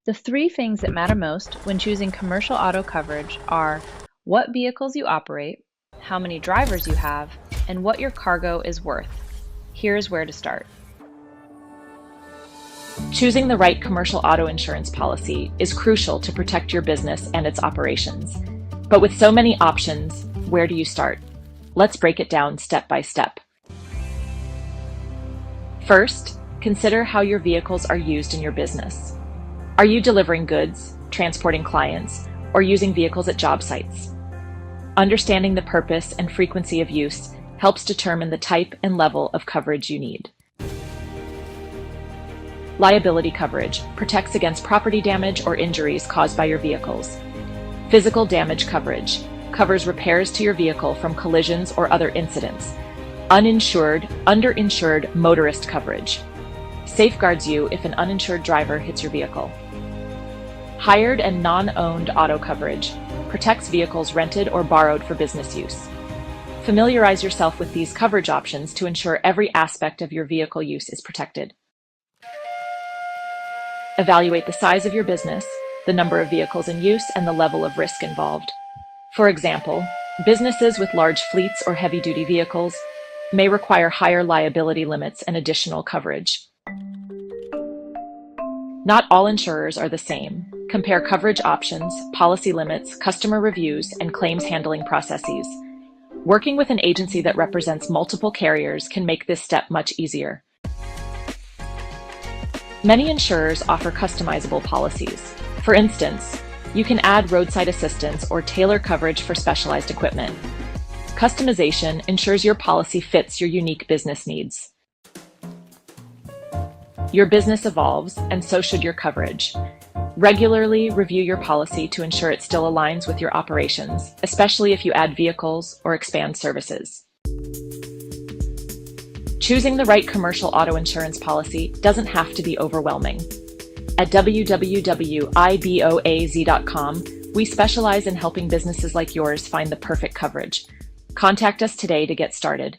The three things that matter most when choosing commercial auto coverage are what vehicles you operate, how many drivers you have, and what your cargo is worth. Here's where to start. Choosing the right commercial auto insurance policy is crucial to protect your business and its operations. But with so many options, where do you start? Let's break it down step by step. First, consider how your vehicles are used in your business. Are you delivering goods, transporting clients, or using vehicles at job sites? Understanding the purpose and frequency of use helps determine the type and level of coverage you need. Liability coverage protects against property damage or injuries caused by your vehicles. Physical damage coverage covers repairs to your vehicle from collisions or other incidents. Underinsured motorist coverage safeguards you if an uninsured driver hits your vehicle. Hired and non-owned auto coverage protects vehicles rented or borrowed for business use. Familiarize yourself with these coverage options to ensure every aspect of your vehicle use is protected. Evaluate the size of your business, the number of vehicles in use, and the level of risk involved. For example, businesses with large fleets or heavy-duty vehicles may require higher liability limits and additional coverage. Not all insurers are the same. Compare coverage options, policy limits, customer reviews, and claims handling processes. Working with an agency that represents multiple carriers can make this step much easier. Many insurers offer customizable policies. For instance, you can add roadside assistance or tailor coverage for specialized equipment. Customization ensures your policy fits your unique business needs. Your business evolves, and so should your coverage. Regularly review your policy to ensure it still aligns with your operations, especially if you add vehicles or expand services. Choosing the right commercial auto insurance policy doesn't have to be overwhelming. At www.iboaz.com, we specialize in helping businesses like yours find the perfect coverage. Contact us today to get started.